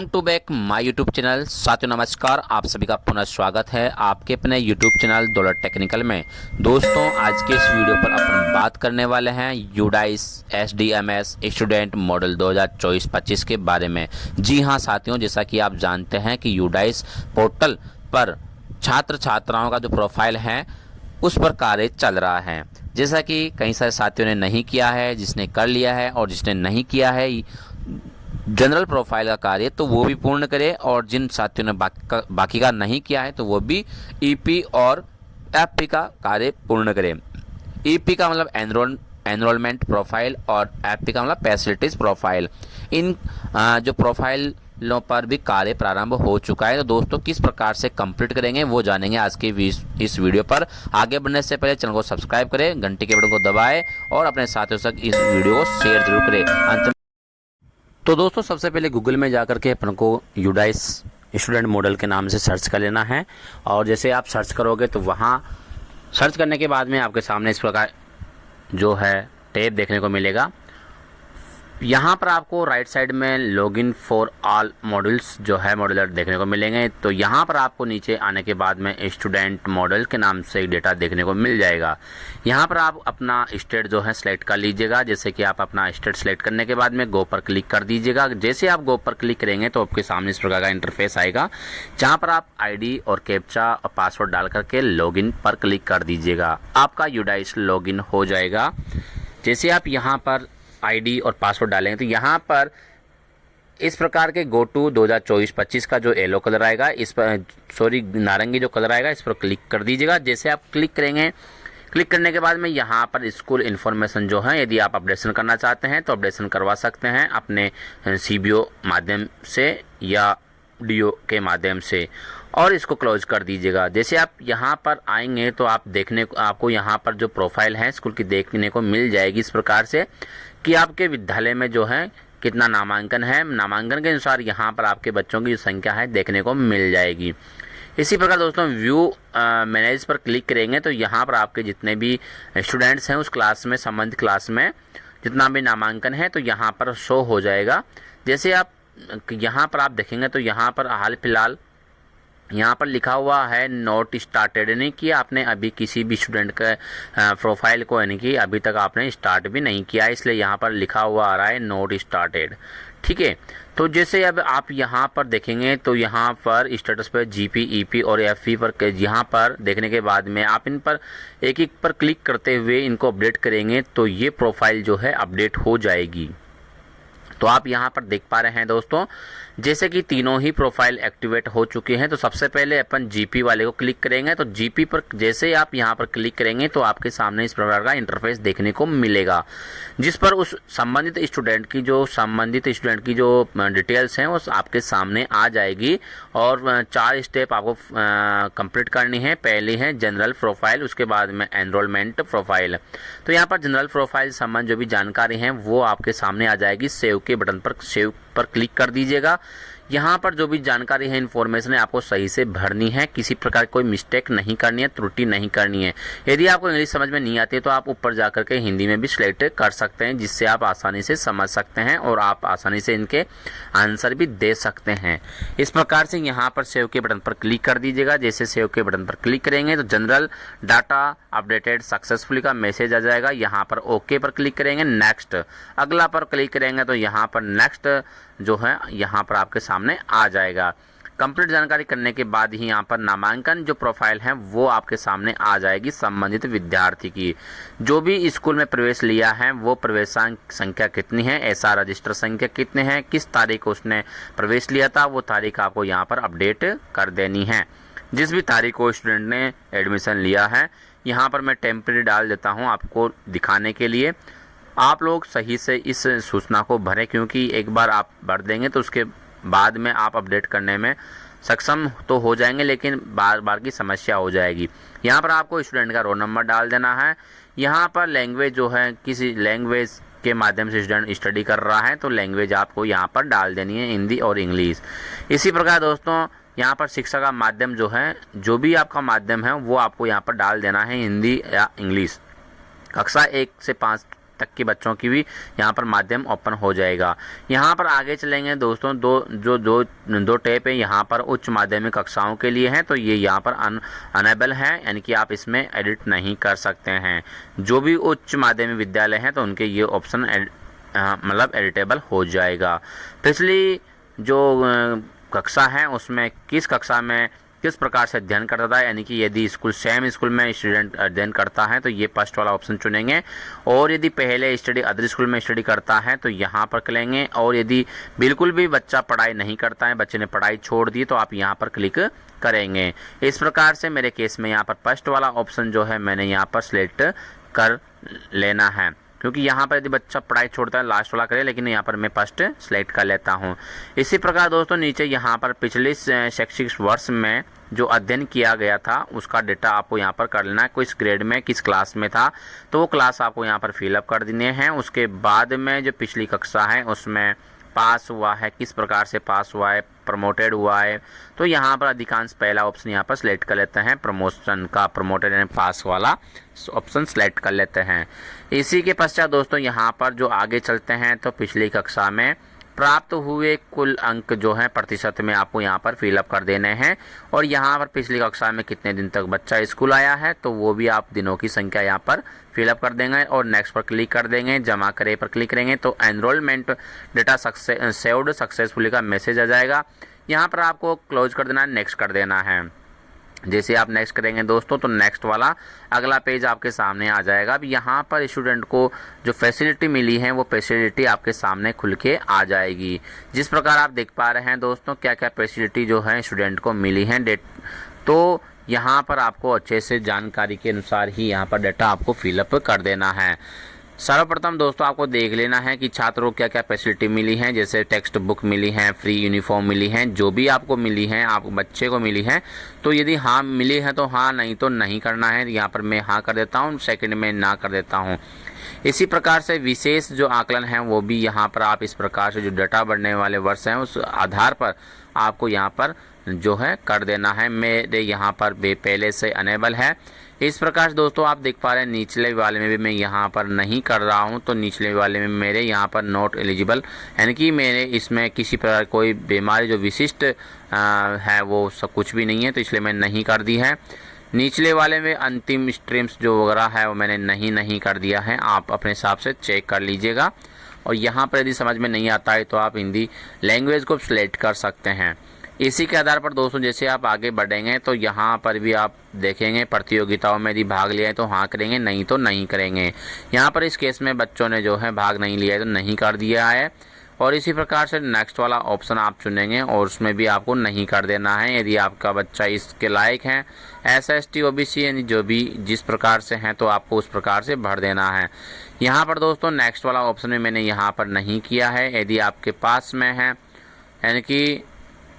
To back my YouTube channel. साथियों नमस्कार, आप सभी का पुनः स्वागत है आपके अपने यूट्यूब चैनल दौलत टेक्निकल में। दोस्तों आज के इस वीडियो पर अपन बात करने वाले हैं यूडाइस एसडीएमएस स्टूडेंट मॉडल 2024-25 के बारे में। जी हाँ साथियों, जैसा कि आप जानते हैं कि यूडाइस पोर्टल पर छात्र छात्राओं का जो प्रोफाइल है उस पर कार्य चल रहा है। जैसा कि कई सारे साथियों ने नहीं किया है, जिसने कर लिया है और जिसने नहीं किया है जनरल प्रोफाइल का कार्य तो वो भी पूर्ण करे, और जिन साथियों ने बाकी का नहीं किया है तो वो भी ईपी और एफपी का कार्य पूर्ण करे। ईपी का मतलब एनरोलमेंट प्रोफाइल और एफपी का मतलब फैसिलिटीज प्रोफाइल। इन जो प्रोफाइलों पर भी कार्य प्रारंभ हो चुका है। तो दोस्तों किस प्रकार से कंप्लीट करेंगे वो जानेंगे आज के इस वीडियो पर। आगे बढ़ने से पहले चैनल को सब्सक्राइब करें, घंटी के बटन को दबाएं और अपने साथियों तक इस वीडियो को शेयर जरूर करें। अंत तो दोस्तों सबसे पहले गूगल में जाकर के अपन को यूडाइस स्टूडेंट मॉडल के नाम से सर्च कर लेना है। और जैसे आप सर्च करोगे तो वहाँ सर्च करने के बाद में आपके सामने इस प्रकार जो है टैब देखने को मिलेगा। यहाँ पर आपको राइट साइड में लॉगिन फॉर ऑल मॉड्यूल्स जो है मॉड्यूलर देखने को मिलेंगे। तो यहाँ पर आपको नीचे आने के बाद में स्टूडेंट मॉडल के नाम से एक डेटा देखने को मिल जाएगा। यहाँ पर आप अपना स्टेट जो है सिलेक्ट कर लीजिएगा। जैसे कि आप अपना स्टेट सिलेक्ट करने के बाद में गो पर क्लिक कर दीजिएगा। जैसे आप गो पर क्लिक करेंगे तो आपके सामने इस प्रकार का इंटरफेस आएगा, जहाँ पर आप ID और कैप्चा और पासवर्ड डाल करके लॉगिन पर क्लिक कर दीजिएगा। आपका यूडाइस लॉगिन हो जाएगा। जैसे आप यहाँ पर ID और पासवर्ड डालेंगे तो यहाँ पर इस प्रकार के गो टू 2024-25 का जो येलो कलर आएगा, इस पर नारंगी जो कलर आएगा इस पर क्लिक कर दीजिएगा। जैसे आप क्लिक करेंगे, क्लिक करने के बाद में यहाँ पर स्कूल इन्फॉर्मेशन जो है यदि आप अपडेशन करना चाहते हैं तो अपडेशन करवा सकते हैं अपने CBO माध्यम से या DO के माध्यम से, और इसको क्लोज कर दीजिएगा। जैसे आप यहाँ पर आएंगे तो आपको यहाँ पर जो प्रोफाइल है स्कूल की देखने को मिल जाएगी इस प्रकार से कि आपके विद्यालय में जो है कितना नामांकन है। नामांकन के अनुसार यहाँ पर आपके बच्चों की संख्या है देखने को मिल जाएगी। इसी प्रकार दोस्तों व्यू मैनेज पर क्लिक करेंगे तो यहाँ पर आपके जितने भी स्टूडेंट्स हैं उस क्लास में, संबंधित क्लास में जितना भी नामांकन है तो यहाँ पर शो हो जाएगा। जैसे आप यहाँ पर आप देखेंगे तो यहाँ पर हाल फिलहाल यहाँ पर लिखा हुआ है नोट स्टार्टेड, यानी कि आपने अभी किसी भी स्टूडेंट के प्रोफाइल को यानी कि अभी तक आपने स्टार्ट भी नहीं किया, इसलिए यहाँ पर लिखा हुआ आ रहा है नोट स्टार्टेड। ठीक है, तो जैसे अब आप यहाँ पर देखेंगे तो यहाँ पर स्टेटस पर GP, EP और FP पर यहाँ पर देखने के बाद में आप इन पर एक एक पर क्लिक करते हुए इनको अपडेट करेंगे तो ये प्रोफाइल जो है अपडेट हो जाएगी। तो आप यहाँ पर देख पा रहे हैं दोस्तों जैसे कि तीनों ही प्रोफाइल एक्टिवेट हो चुके हैं। तो सबसे पहले अपन GP वाले को क्लिक करेंगे तो GP पर जैसे आप यहाँ पर क्लिक करेंगे तो आपके सामने इस प्रकार का इंटरफेस देखने को मिलेगा, जिस पर उस संबंधित स्टूडेंट की जो डिटेल्स हैं वो आपके सामने आ जाएगी। और 4 स्टेप आपको कंप्लीट करनी है। पहली है जनरल प्रोफाइल, उसके बाद में एनरोलमेंट प्रोफाइल। तो यहाँ पर जनरल प्रोफाइल संबंध जो भी जानकारी है वो आपके सामने आ जाएगी। सेव के बटन पर सेव पर क्लिक कर दीजिएगा। यहाँ पर जो भी जानकारी है, इन्फॉर्मेशन है, आपको सही से भरनी है, किसी प्रकार कोई मिस्टेक नहीं करनी है, त्रुटि नहीं करनी है। यदि आपको इंग्लिश समझ में नहीं आती है तो आप ऊपर जाकर के हिंदी में भी सिलेक्ट कर सकते हैं, जिससे आप आसानी से समझ सकते हैं और आप आसानी से इनके आंसर भी दे सकते हैं। इस प्रकार से यहाँ पर सेव के बटन पर क्लिक कर दीजिएगा। जैसे सेव के बटन पर क्लिक करेंगे तो जनरल डाटा अपडेटेड सक्सेसफुली का मैसेज आ जाएगा। यहाँ पर ओके पर क्लिक करेंगे, नेक्स्ट अगला पर क्लिक करेंगे तो यहाँ पर नेक्स्ट जो है यहाँ पर आपके सामने आ जाएगा। कंप्लीट जानकारी करने के बाद ही यहाँ पर नामांकन जो प्रोफाइल है वो आपके सामने आ जाएगी। संबंधित विद्यार्थी की जो भी स्कूल में प्रवेश लिया है वो प्रवेशांक संख्या कितनी है, ऐसा रजिस्टर संख्या कितने हैं, किस तारीख को उसने प्रवेश लिया था वो तारीख आपको यहाँ पर अपडेट कर देनी है। जिस भी तारीख को स्टूडेंट ने एडमिशन लिया है, यहाँ पर मैं टेम्परेरी डाल देता हूँ आपको दिखाने के लिए। आप लोग सही से इस सूचना को भरें, क्योंकि एक बार आप भर देंगे तो उसके बाद में आप अपडेट करने में सक्षम तो हो जाएंगे, लेकिन बार बार की समस्या हो जाएगी। यहाँ पर आपको स्टूडेंट का रोल नंबर डाल देना है। यहाँ पर लैंग्वेज जो है, किसी लैंग्वेज के माध्यम से स्टूडेंट स्टडी कर रहा है तो लैंग्वेज आपको यहाँ पर डाल देनी है, हिंदी और इंग्लिश। इसी प्रकार दोस्तों यहाँ पर शिक्षा का माध्यम जो है, जो भी आपका माध्यम है वो आपको यहाँ पर डाल देना है, हिंदी या इंग्लिश। कक्षा 1 से 5 तक के बच्चों की भी यहाँ पर माध्यम ओपन हो जाएगा। यहाँ पर आगे चलेंगे दोस्तों, दो टैब है यहाँ पर उच्च माध्यमिक कक्षाओं के लिए है, तो ये यहाँ पर अनेबल है, यानी कि आप इसमें एडिट नहीं कर सकते हैं। जो भी उच्च माध्यमिक विद्यालय हैं तो उनके ये ऑप्शन मतलब एडिटेबल हो जाएगा। पिछली जो कक्षा है उसमें किस कक्षा में किस प्रकार से अध्ययन करता था, यानी कि यदि सेम स्कूल में स्टूडेंट अध्ययन करता है तो ये फर्स्ट वाला ऑप्शन चुनेंगे, और यदि पहले स्टडी अदर स्कूल में स्टडी करता है तो यहाँ पर क्लिक, और यदि बिल्कुल भी बच्चा पढ़ाई नहीं करता है, बच्चे ने पढ़ाई छोड़ दी, तो आप यहाँ पर क्लिक करेंगे। इस प्रकार से मेरे केस में यहाँ पर फर्स्ट वाला ऑप्शन जो है मैंने यहाँ पर सिलेक्ट कर लेना है, क्योंकि यहाँ पर यदि बच्चा पढ़ाई छोड़ता है लास्ट वाला करे, लेकिन यहाँ पर मैं फर्स्ट सेलेक्ट कर लेता हूँ। इसी प्रकार दोस्तों नीचे यहाँ पर पिछले शैक्षिक वर्ष में जो अध्ययन किया गया था उसका डेटा आपको यहाँ पर कर लेना है, किस ग्रेड में किस क्लास में था तो वो क्लास आपको यहाँ पर फिलअप कर देने हैं। उसके बाद में जो पिछली कक्षा है उसमें पास हुआ है, किस प्रकार से पास हुआ है, प्रमोटेड हुआ है, तो यहाँ पर अधिकांश पहला ऑप्शन यहाँ पर सिलेक्ट कर लेते हैं, प्रमोशन का, प्रमोटेड एंड पास वाला ऑप्शन सिलेक्ट कर लेते हैं। इसी के पश्चात दोस्तों यहाँ पर जो आगे चलते हैं तो पिछली कक्षा में प्राप्त हुए कुल अंक जो है प्रतिशत में आपको यहाँ पर फिलअप कर देने हैं, और यहाँ पर पिछली कक्षा में कितने दिन तक बच्चा स्कूल आया है तो वो भी आप दिनों की संख्या यहाँ पर फिलअप कर देंगे, और नेक्स्ट पर क्लिक कर देंगे। जमा करे पर क्लिक करेंगे तो एनरोलमेंट डेटा सेव्ड सक्सेसफुली का मैसेज आ जाएगा। यहाँ पर आपको क्लोज कर देना है, नेक्स्ट कर देना है। जैसे आप नेक्स्ट करेंगे दोस्तों तो नेक्स्ट वाला अगला पेज आपके सामने आ जाएगा। अब यहाँ पर स्टूडेंट को जो फैसिलिटी मिली है वो फैसिलिटी आपके सामने खुल के आ जाएगी। जिस प्रकार आप देख पा रहे हैं दोस्तों क्या क्या फैसिलिटी जो है स्टूडेंट को मिली है, तो यहाँ पर आपको अच्छे से जानकारी के अनुसार ही यहाँ पर डाटा आपको फिलअप कर देना है। सर्वप्रथम दोस्तों आपको देख लेना है कि छात्रों को क्या क्या फैसिलिटी मिली है, जैसे टेक्स्ट बुक मिली है, फ्री यूनिफॉर्म मिली है, जो भी आपको मिली है, आपको बच्चे को मिली है, तो यदि हाँ मिली है तो हाँ, नहीं तो नहीं करना है। यहाँ पर मैं हाँ कर देता हूँ, सेकंड में ना कर देता हूँ। इसी प्रकार से विशेष जो आकलन है वो भी यहाँ पर आप इस प्रकार से जो डाटा बढ़ने वाले वर्ष हैं उस आधार पर आपको यहाँ पर जो है कर देना है। मेरे यहाँ पर पहले से अनेबल है। इस प्रकार से दोस्तों आप देख पा रहे हैं निचले वाले में भी मैं यहाँ पर नहीं कर रहा हूँ, तो निचले वाले में मेरे यहाँ पर नॉट एलिजिबल, यानी कि मेरे इसमें किसी प्रकार कोई बीमारी जो विशिष्ट है वो सब कुछ भी नहीं है, तो इसलिए मैंने नहीं कर दी है। निचले वाले में अंतिम स्ट्रीम्स जो वगैरह है वो मैंने नहीं कर दिया है, आप अपने हिसाब से चेक कर लीजिएगा। और यहाँ पर यदि समझ में नहीं आता है तो आप हिंदी लैंग्वेज को सिलेक्ट कर सकते हैं। इसी के आधार पर दोस्तों जैसे आप आगे बढ़ेंगे तो यहाँ पर भी आप देखेंगे प्रतियोगिताओं में यदि भाग लिया है तो हाँ करेंगे, नहीं तो नहीं करेंगे। यहाँ पर इस केस में बच्चों ने जो है भाग नहीं लिया है तो नहीं कर दिया है। और इसी प्रकार से नेक्स्ट वाला ऑप्शन आप चुनेंगे और उसमें भी आपको नहीं कर देना है यदि आपका बच्चा इसके लायक है। SST OBC यानी जो भी जिस प्रकार से हैं तो आपको उस प्रकार से भर देना है। यहाँ पर दोस्तों नेक्स्ट वाला ऑप्शन में मैंने यहाँ पर नहीं किया है। यदि आपके पास में है यानी कि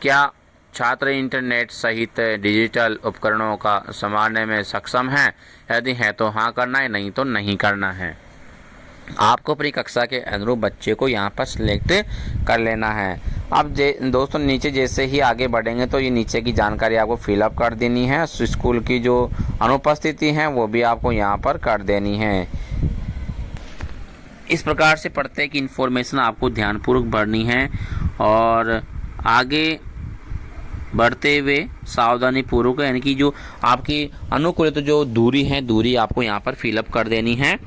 क्या छात्र इंटरनेट सहित डिजिटल उपकरणों का संभालने में सक्षम है, यदि है तो हाँ करना है, नहीं तो नहीं करना है। आपको अपनी कक्षा के अनुरूप बच्चे को यहाँ पर सिलेक्ट कर लेना है। अब दोस्तों नीचे जैसे ही आगे बढ़ेंगे तो ये नीचे की जानकारी आपको फिलअप कर देनी है। स्कूल की जो अनुपस्थिति है वो भी आपको यहाँ पर कर देनी है। इस प्रकार से प्रत्येक इन्फॉर्मेशन आपको ध्यानपूर्वक भरनी है और आगे बढ़ते हुए सावधानी पूर्वक यानी कि जो आपकी अनुकूलित जो दूरी है दूरी आपको यहाँ पर फिलअप कर देनी है।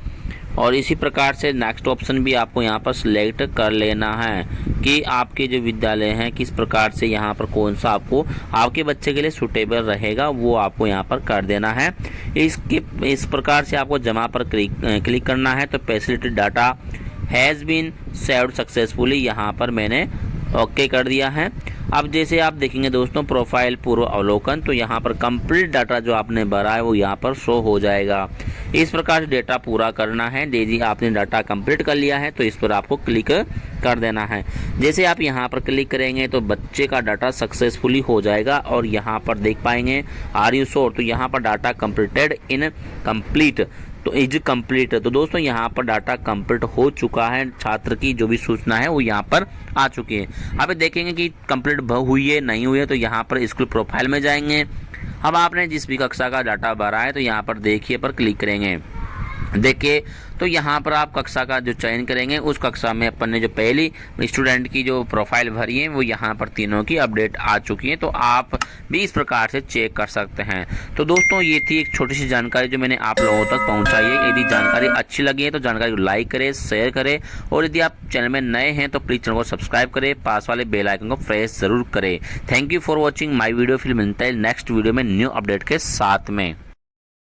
और इसी प्रकार से नेक्स्ट ऑप्शन भी आपको यहाँ पर सिलेक्ट कर लेना है कि आपके जो विद्यालय हैं किस प्रकार से यहाँ पर कौन सा आपको आपके बच्चे के लिए सूटेबल रहेगा वो आपको यहाँ पर कर देना है। इस प्रकार से आपको जमा पर क्लिक करना है तो facility data has been saved successfully यहाँ पर मैंने ओके कर दिया है। अब जैसे आप देखेंगे दोस्तों प्रोफाइल पूर्व अवलोकन, तो यहाँ पर कंप्लीट डाटा जो आपने भरा है वो यहाँ पर शो हो जाएगा। इस प्रकार से डेटा पूरा करना है। यदि आपने डाटा कंप्लीट कर लिया है तो इस पर आपको क्लिक कर देना है। जैसे आप यहाँ पर क्लिक करेंगे तो बच्चे का डाटा सक्सेसफुली हो जाएगा और यहाँ पर देख पाएंगे आर यू श्योर, तो यहाँ पर डाटा कंप्लीटेड इन कंप्लीट तो इज कंप्लीट। तो दोस्तों यहाँ पर डाटा कंप्लीट हो चुका है, छात्र की जो भी सूचना है वो यहाँ पर आ चुकी है। अब देखेंगे कि कंप्लीट हुई है नहीं हुई है, तो यहाँ पर स्कूल प्रोफाइल में जाएंगे। अब आपने जिस भी कक्षा का डाटा भरा है तो यहाँ पर देखिए पर क्लिक करेंगे। देखिए, तो यहाँ पर आप कक्षा का जो चयन करेंगे, उस कक्षा में अपन ने जो पहली स्टूडेंट की जो प्रोफाइल भरी है वो यहाँ पर तीनों की अपडेट आ चुकी है। तो आप भी इस प्रकार से चेक कर सकते हैं। तो दोस्तों, ये थी एक छोटी सी जानकारी जो मैंने आप लोगों तक पहुँचाई है। यदि जानकारी अच्छी लगी है तो जानकारी को लाइक करें, शेयर करें, और यदि आप चैनल में नए हैं तो प्लीज़ चैनल को सब्सक्राइब करें, पास वाले बेल आइकन को प्रेस ज़रूर करें। Thank you for watching my video. फिर मिलता है नेक्स्ट वीडियो में न्यू अपडेट के साथ में।